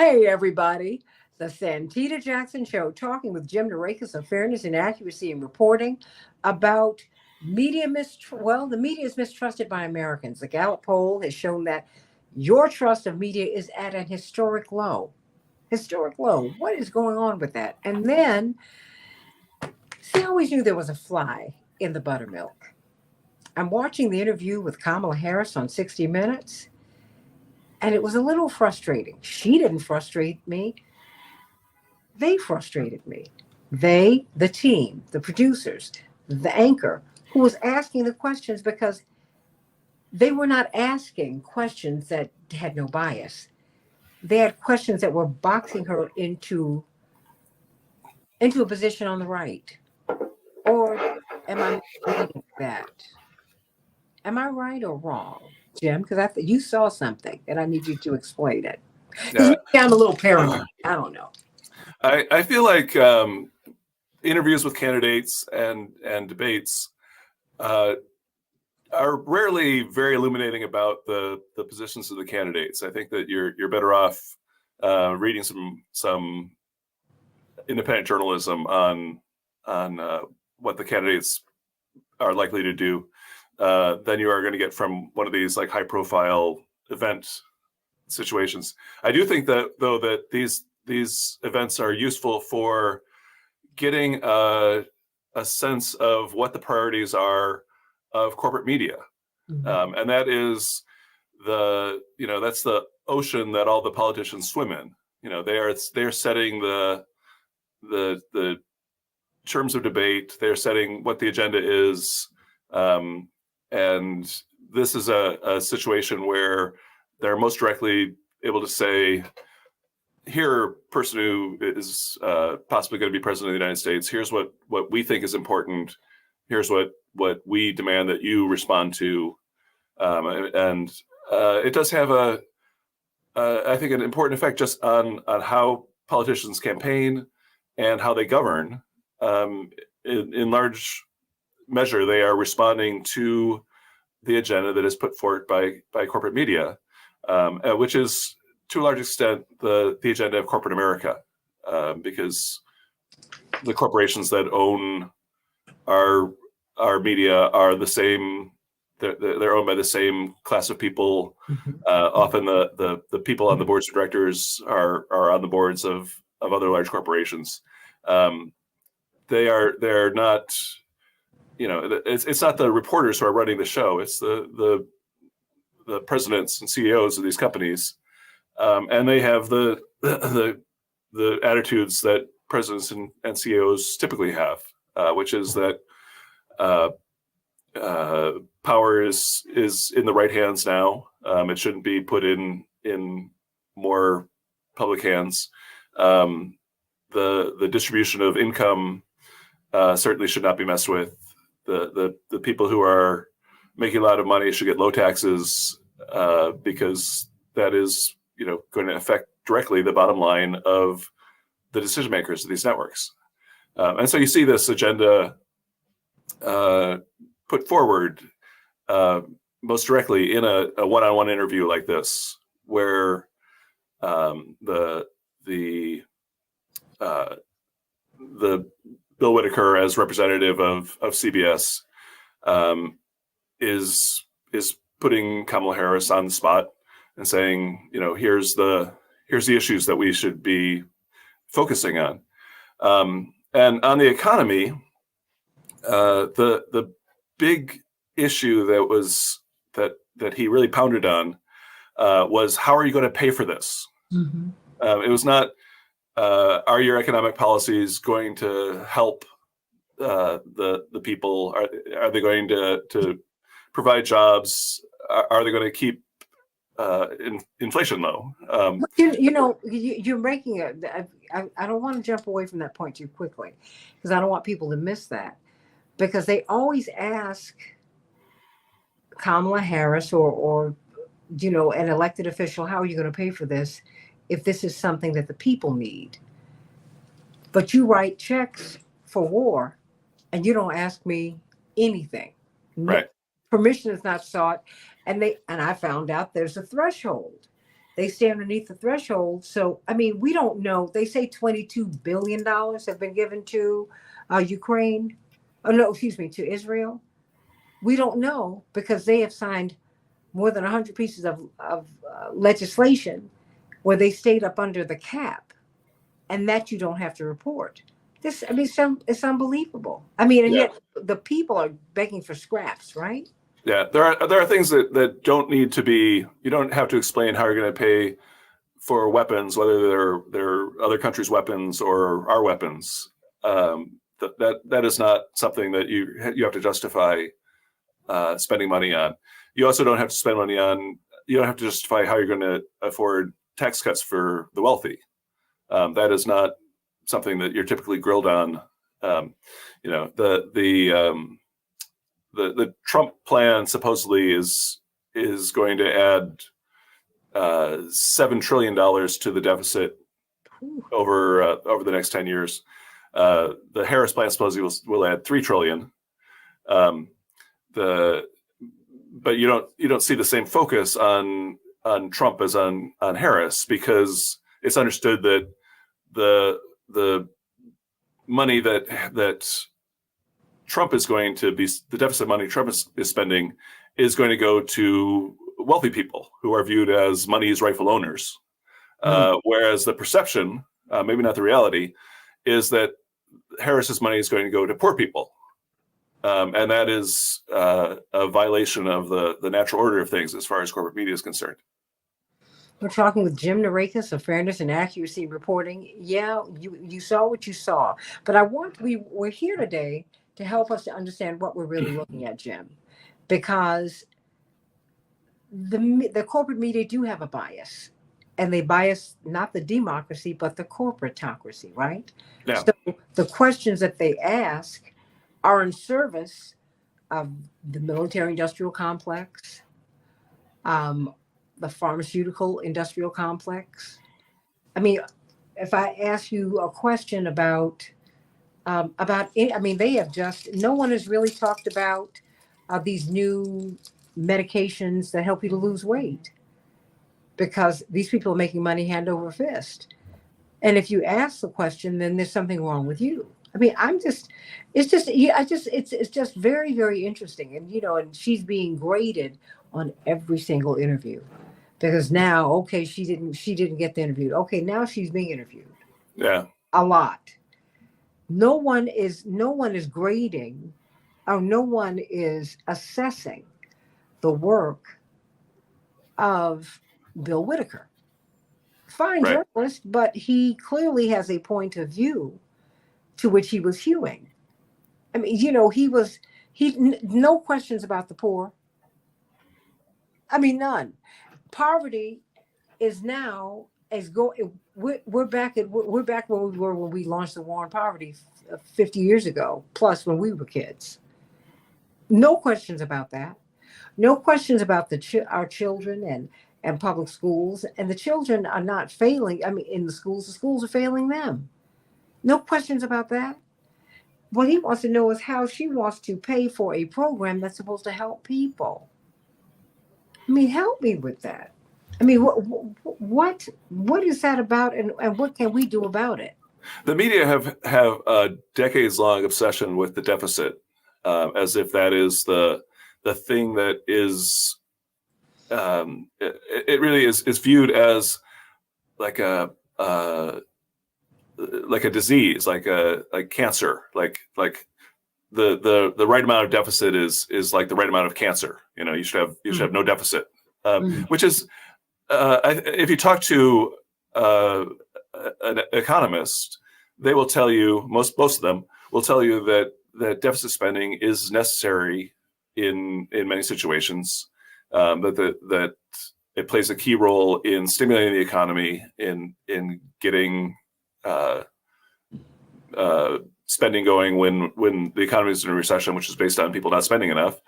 Hey, everybody. The Santita Jackson Show, talking with Jim Narakis of Fairness and Accuracy in Reporting about the media is mistrusted by Americans. The Gallup poll has shown that your trust of media is at an historic low. Historic low. What is going on with that? And then, see, I always knew there was a fly in the buttermilk. I'm watching the interview with Kamala Harris on 60 Minutes, and it was a little frustrating. She didn't frustrate me. They frustrated me. They, the team, the producers, the anchor, who was asking the questions because they were not asking questions that had no bias. They had questions that were boxing her into a position on the right. Or am I reading that? Am I right or wrong, Jim? Because you saw something and I need you to explain it. Because Yeah, maybe I'm a little paranoid. I don't know. I feel like interviews with candidates and debates are rarely very illuminating about the positions of the candidates. I think that you're better off reading some independent journalism on what the candidates are likely to do than you are going to get from one of these like high profile event situations. I do think that though that these events are useful for getting a sense of what the priorities are of corporate media. Mhm. And that is that's the ocean that all the politicians swim in. They're setting the terms of debate. They're setting what the agenda is. And this is a situation where they're most directly able to say, here, person who is possibly going to be president of the United States, here's what we think is important. Here's what we demand that you respond to. And it does have I think, an important effect just on how politicians campaign and how they govern. In large measure, they are responding to the agenda that is put forward by corporate media, which is to a large extent the agenda of corporate America, because the corporations that own our media are the same. They're owned by the same class of people. Mhm. Often the people on the boards of directors are on the boards of other large corporations. They're not, it's not the reporters who are running the show. It's the presidents and CEOs of these companies, and they have the attitudes that presidents and CEOs typically have, which is that power is in the right hands now. It shouldn't be put in more public hands. The distribution of income certainly should not be messed with. The people who are making a lot of money should get low taxes, because that is going to affect directly the bottom line of the decision makers of these networks. And so you see this agenda put forward most directly in a one-on-one interview like this, where the Bill Whitaker, as representative of CBS, is putting Kamala Harris on the spot and saying, here's the issues that we should be focusing on. And on the economy, the big issue that he really pounded on was, how are you going to pay for this? Mhm. It was not, are your economic policies going to help the people? Are they going to provide jobs? Are they going to keep inflation low? You're making I don't want to jump away from that point too quickly, because I don't want people to miss that, because they always ask Kamala Harris or an elected official, how are you going to pay for this if this is something that the people need? But you write checks for war and you don't ask me anything. No, Right. permission is not sought. And I found out there's a threshold. They stay underneath the threshold. So, I mean, we don't know. They say $22 billion have been given to Ukraine. Oh, no, excuse me, to Israel. We don't know because they have signed more than 100 pieces of legislation where they stayed up under the cap, and that you don't have to report. This, I mean, it's unbelievable. I mean, and Yeah. yet the people are begging for scraps, right? Yeah, there are things that don't need to be. You don't have to explain how you're going to pay for weapons, whether they're other countries' weapons or our weapons. That is not something that you have to justify spending money on. You also don't have to spend money on. You don't have to justify how you're going to afford tax cuts for the wealthy. That is not something that you're typically grilled on. You know, the Trump plan supposedly is going to add $7 trillion to the deficit over the next 10 years. The Harris plan supposedly will add $3 trillion. But you don't see the same focus on Trump as on Harris, because it's understood that the money that Trump is going to be, the deficit money Trump is spending, is going to go to wealthy people who are viewed as money's rightful owners. Whereas the perception, maybe not the reality, is that Harris's money is going to go to poor people. And that is a violation of the natural order of things as far as corporate media is concerned. We're talking with Jim Narakis of Fairness and Accuracy Reporting. Yeah, you saw what you saw, but we're here today to help us to understand what we're really looking at, Jim, because the corporate media do have a bias, and they bias not the democracy but the corporatocracy, right? Yeah. So the questions that they ask are in service of the military-industrial complex, the pharmaceutical industrial complex. I mean, if I ask you a question about it, I mean, they have no one has really talked about these new medications that help you to lose weight, because these people are making money hand over fist. And if you ask the question, then there's something wrong with you. I mean, it's just very, very interesting. And, and she's being graded on every single interview, because now, okay, she didn't get the interview. Okay, now she's being interviewed. Yeah. A lot. No one is grading, or no one is assessing the work of Bill Whitaker. Fine Right. journalist, but he clearly has a point of view to which he was hewing. I mean, no questions about the poor. I mean, none. Poverty is now we're back where we were when we launched the war on poverty 50 years ago, plus when we were kids. No questions about that. No questions about our children and public schools, and the children are not failing. I mean, in the schools are failing them. No questions about that. What he wants to know is how she wants to pay for a program that's supposed to help people. I mean, help me with that. I mean, what is that about, and what can we do about it? The media have a decades-long obsession with the deficit, as if that is the thing that is. It really is viewed as like a disease, like cancer, like the right amount of deficit is like the right amount of cancer. You should have no deficit, which is if you talk to an economist, they will tell you, most of them will tell you that deficit spending is necessary in many situations, that it plays a key role in stimulating the economy, in getting spending going when the economy is in a recession, which is based on people not spending enough.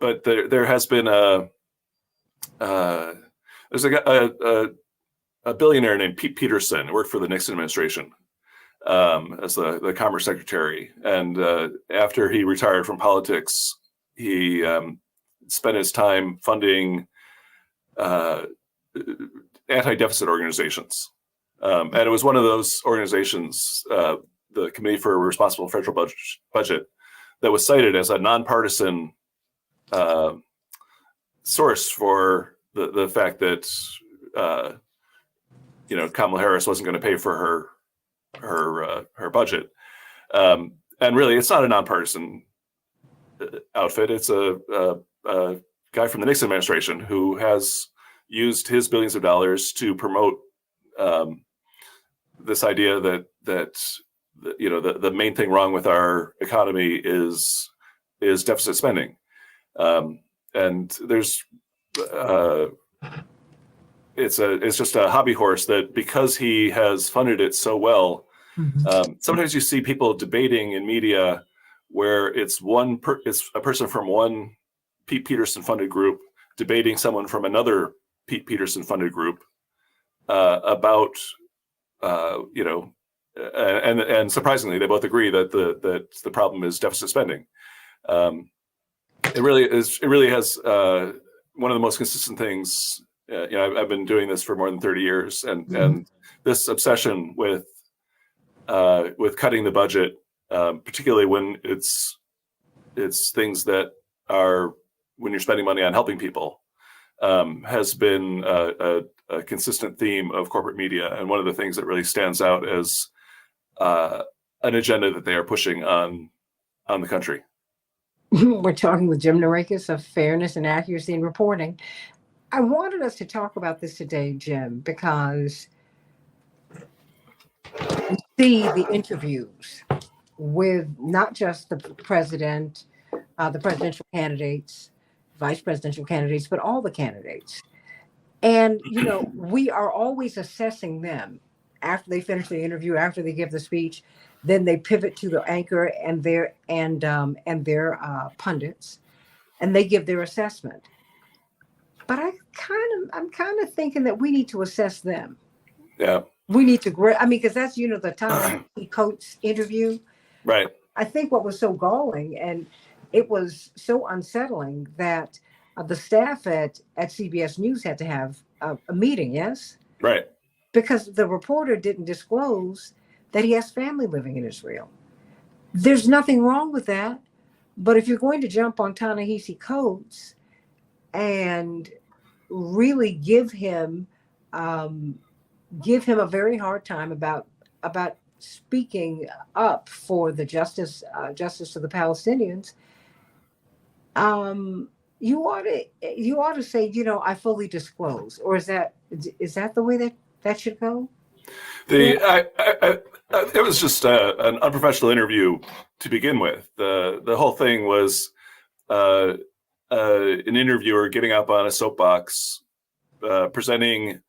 But there has been there's a billionaire named Pete Peterson who worked for the Nixon administration as the Commerce Secretary, and after he retired from politics, he spent his time funding uh, anti-deficit organizations. And it was one of those organizations, the Committee for a Responsible Federal Budget, that was cited as a nonpartisan source for the fact that Kamala Harris wasn't going to pay for her budget. And really, it's not a nonpartisan outfit. It's a guy from the Nixon administration who has used his billions of dollars to promote this idea that the main thing wrong with our economy is deficit spending, and there's it's just a hobby horse that, because he has funded it so well. Sometimes you see people debating in media where it's a person from one Pete Peterson funded group debating someone from another Pete Peterson funded group about and surprisingly they both agree that the problem is deficit spending. It really has one of the most consistent things. I've been doing this for more than 30 years, and this obsession with cutting the budget, particularly when it's things that are when you're spending money on helping people, has been a consistent theme of corporate media, and one of the things that really stands out as an agenda that they are pushing on the country. We're talking with Jim Narakis of Fairness and Accuracy in Reporting. I wanted us to talk about this today, Jim, because we see the interviews with not just the president, the presidential candidates, vice presidential candidates, but all the candidates. And, we are always assessing them after they finish the interview, after they give the speech. Then they pivot to the anchor and their pundits, and they give their assessment. But I'm kind of thinking that we need to assess them. Yeah. We need to grow. Because that's, the Ta-Nehisi Coates interview. Right. I think what was so galling, and it was so unsettling, that the staff at CBS News had to have a meeting, yes? Right. Because the reporter didn't disclose that he has family living in Israel. There's nothing wrong with that. But if you're going to jump on Ta-Nehisi Coates and really give him a very hard time about speaking up for the justice of the Palestinians, you ought to say, I fully disclose. Or is that the way that should go? It was just an unprofessional interview to begin with. The whole thing was an interviewer getting up on a soapbox, presenting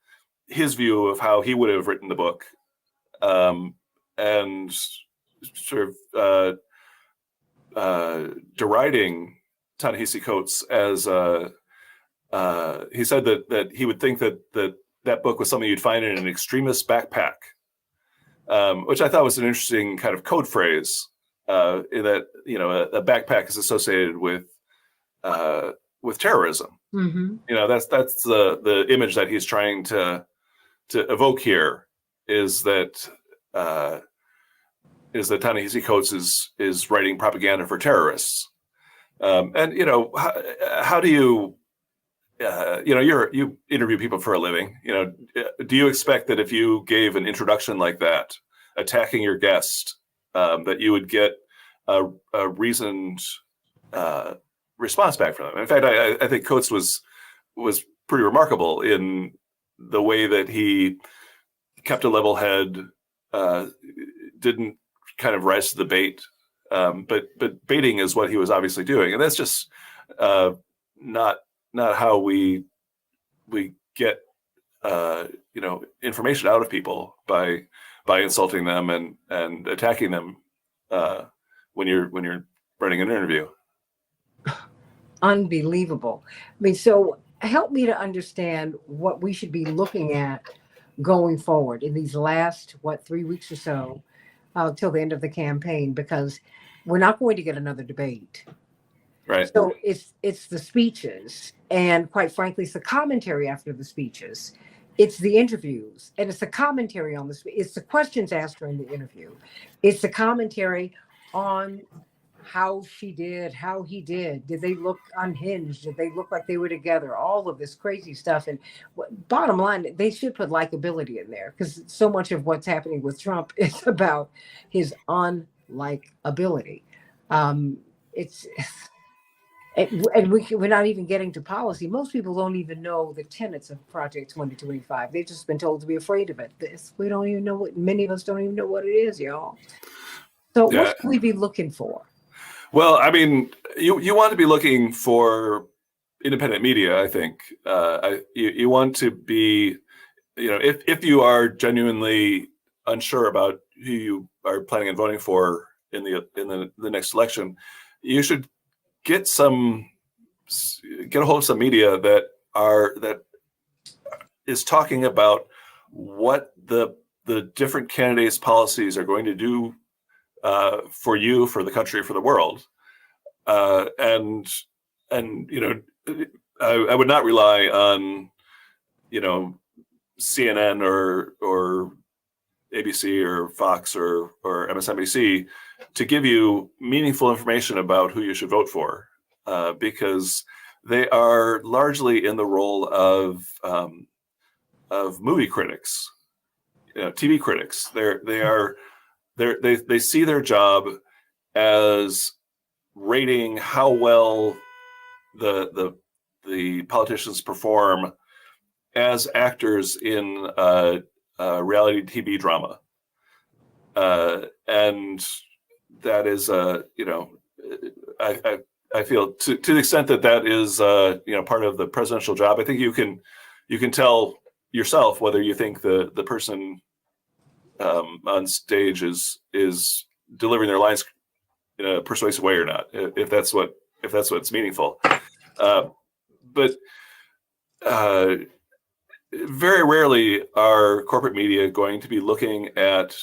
his view of how he would have written the book, and sort of deriding Ta-Nehisi Coates as he said that he would think that book was something you'd find in an extremist backpack, which I thought was an interesting kind of code phrase, in that a backpack is associated with terrorism. Mm-hmm. That's the image that he's trying to evoke here, is that Ta-Nehisi Coates is writing propaganda for terrorists. And how do you you interview people for a living? Do you expect that if you gave an introduction like that, attacking your guest, that you would get a reasoned response back from them? In fact, I think Coates was pretty remarkable in the way that he kept a level head, didn't kind of rise to the bait, but baiting is what he was obviously doing, and that's just not how we get information out of people, by insulting them and attacking them when you're running an interview. Unbelievable. So help me to understand what we should be looking at going forward in these last 3 weeks or so till the end of the campaign, because we're not going to get another debate. Right. So it's the speeches, and quite frankly, it's the commentary after the speeches. It's the interviews, and it's the commentary on it's the questions asked during the interview. It's the commentary on how she did, how he did. Did they look unhinged? Did they look like they were together? All of this crazy stuff. And bottom line, they should put likability in there, because so much of what's happening with Trump is about his unlikability. It's we're not even getting to policy. Most people don't even know the tenets of Project 2025. They've just been told to be afraid of it. We don't even know what, many of us don't even know what it is, y'all. So what should we be looking for? Well, I mean, you want to be looking for independent media, I think. You want to be, if you are genuinely unsure about who you are planning on voting for in the next election, you should get a hold of some media that is talking about what the different candidates' policies are going to do for you, for the country, for the world, and I would not rely on CNN or ABC or Fox or MSNBC to give you meaningful information about who you should vote for, because they are largely in the role of movie critics, TV critics. They see their job as rating how well the politicians perform as actors in a reality TV drama, and that is I feel to the extent that is part of the presidential job. I think you can tell yourself whether you think the person on stage is delivering their lines in a persuasive way or not, if that's what's meaningful. But very rarely are corporate media going to be looking at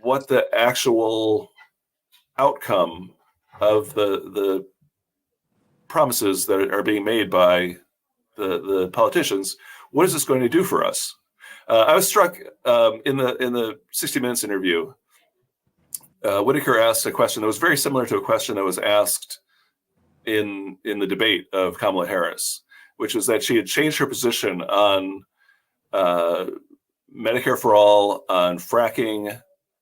what the actual outcome of the promises that are being made by the politicians. What is this going to do for us? I was struck in the 60 Minutes interview. Whitaker asked a question that was very similar to a question that was asked in the debate of Kamala Harris, which was that she had changed her position on Medicare for all, on fracking,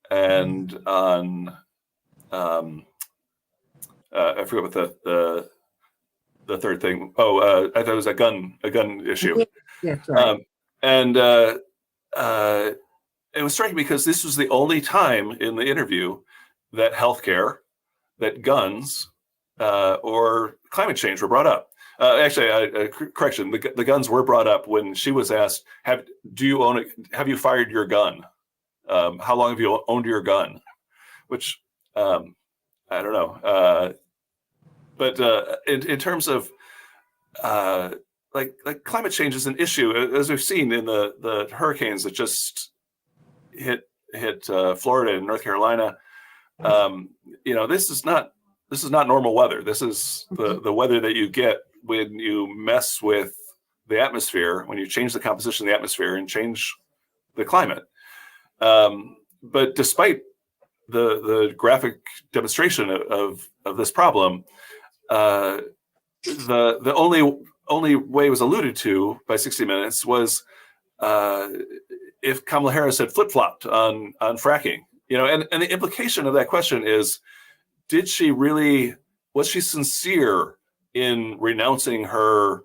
and on I forget what the third thing. I thought it was a gun issue. That's right. And it was striking because this was the only time in the interview that healthcare, that guns, or climate change were brought up. Actually, correction: the guns were brought up when she was asked, "Do you own it? Have you fired your gun? How long have you owned your gun?" Which I don't know. But in terms of like climate change is an issue, as we've seen in the hurricanes that just hit Florida and North Carolina. This is not normal weather. This is the weather that you get when you mess with the atmosphere, when you change the composition of the atmosphere and change the climate. But despite the graphic demonstration of this problem, the only way it was alluded to by 60 Minutes was if Kamala Harris had flip-flopped on fracking. And the implication of that question is, was she sincere in renouncing her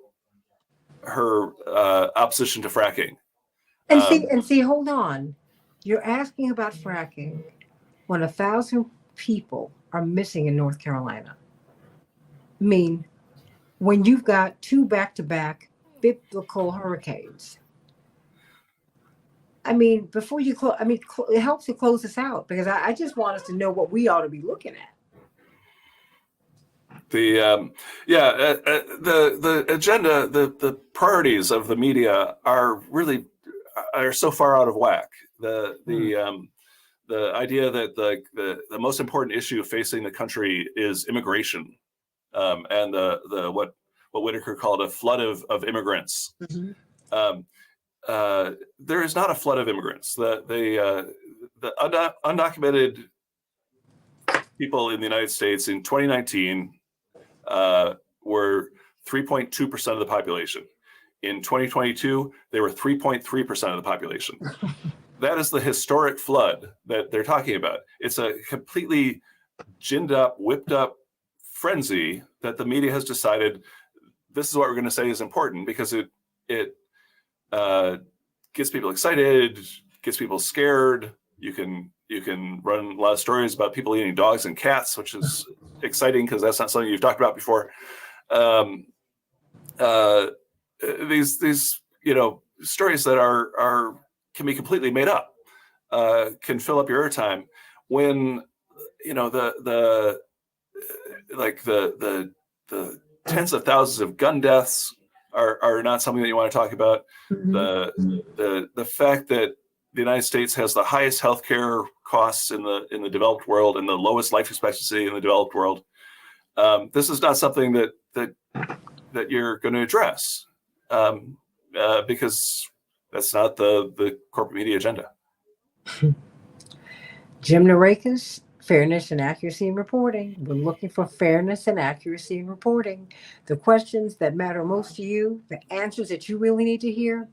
opposition to fracking? And see, hold on. You're asking about fracking when 1,000 people are missing in North Carolina. I mean, when you've got 2 back-to-back biblical hurricanes. I mean, before you close, it helps to close this out, because I just want us to know what we ought to be looking at. The agenda, the priorities of the media are so far out of whack. The idea that the most important issue facing the country is immigration, and the what Whitaker called a flood of immigrants. Mhm. There is not a flood of immigrants. The undocumented people in the United States in 2019 were 3.2% of the population. In 2022, they were 3.3% of the population. That is the historic flood that they're talking about. It's a completely ginned up, whipped up frenzy that the media has decided this is what we're going to say is important because it gets people excited, gets people scared. You can run a lot of stories about people eating dogs and cats, which is exciting because that's not something you've talked about before. These stories that are can be completely made up, can fill up your airtime when the tens of thousands of gun deaths are not something that you want to talk about. Mhm. The fact that the United States has the highest healthcare costs in the developed world and the lowest life expectancy in the developed world. This is not something that you're going to address because that's not the corporate media agenda. Jim Narekas, fairness and accuracy in reporting. We're looking for fairness and accuracy in reporting. The questions that matter most to you, the answers that you really need to hear,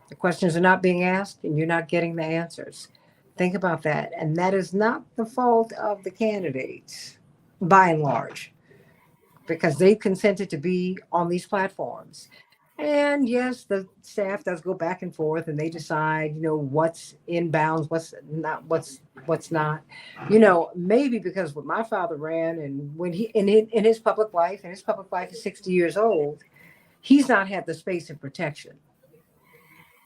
the questions are not being asked and you're not getting the answers. Think about that. And that is not the fault of the candidates, by and large, because they've consented to be on these platforms. And yes, the staff does go back and forth and they decide, what's in bounds, what's not. Maybe because when my father ran and when he in his public life, and his public life is 60 years old, he's not had the space of protection.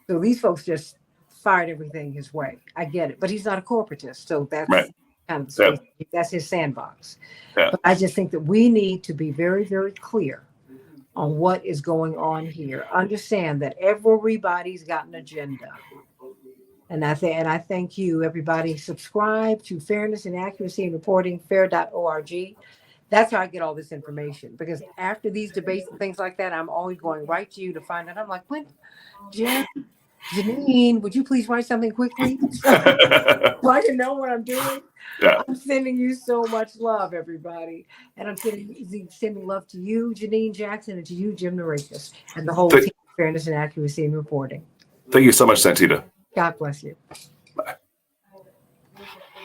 So these folks just fired everything his way. I get it. But he's not a corporatist, so that's Right. kind of the Yeah. space. That's his sandbox. Yeah. But I just think that we need to be very, very clear on what is going on here. Understand that everybody's got an agenda. And I thank you, everybody. Subscribe to Fairness and Accuracy in Reporting, fair.org. That's how I get all this information. Because after these debates and things like that, I'm always going right to you to find out. I'm like, what? Janine, would you please write something quickly so I can know what I'm doing? Yeah. I'm sending you so much love, everybody. And I'm sending love to you, Janine Jackson, and to you, Jim Narekas, and the whole team of Fairness and Accuracy in Reporting. Thank you so much, Santita. God bless you.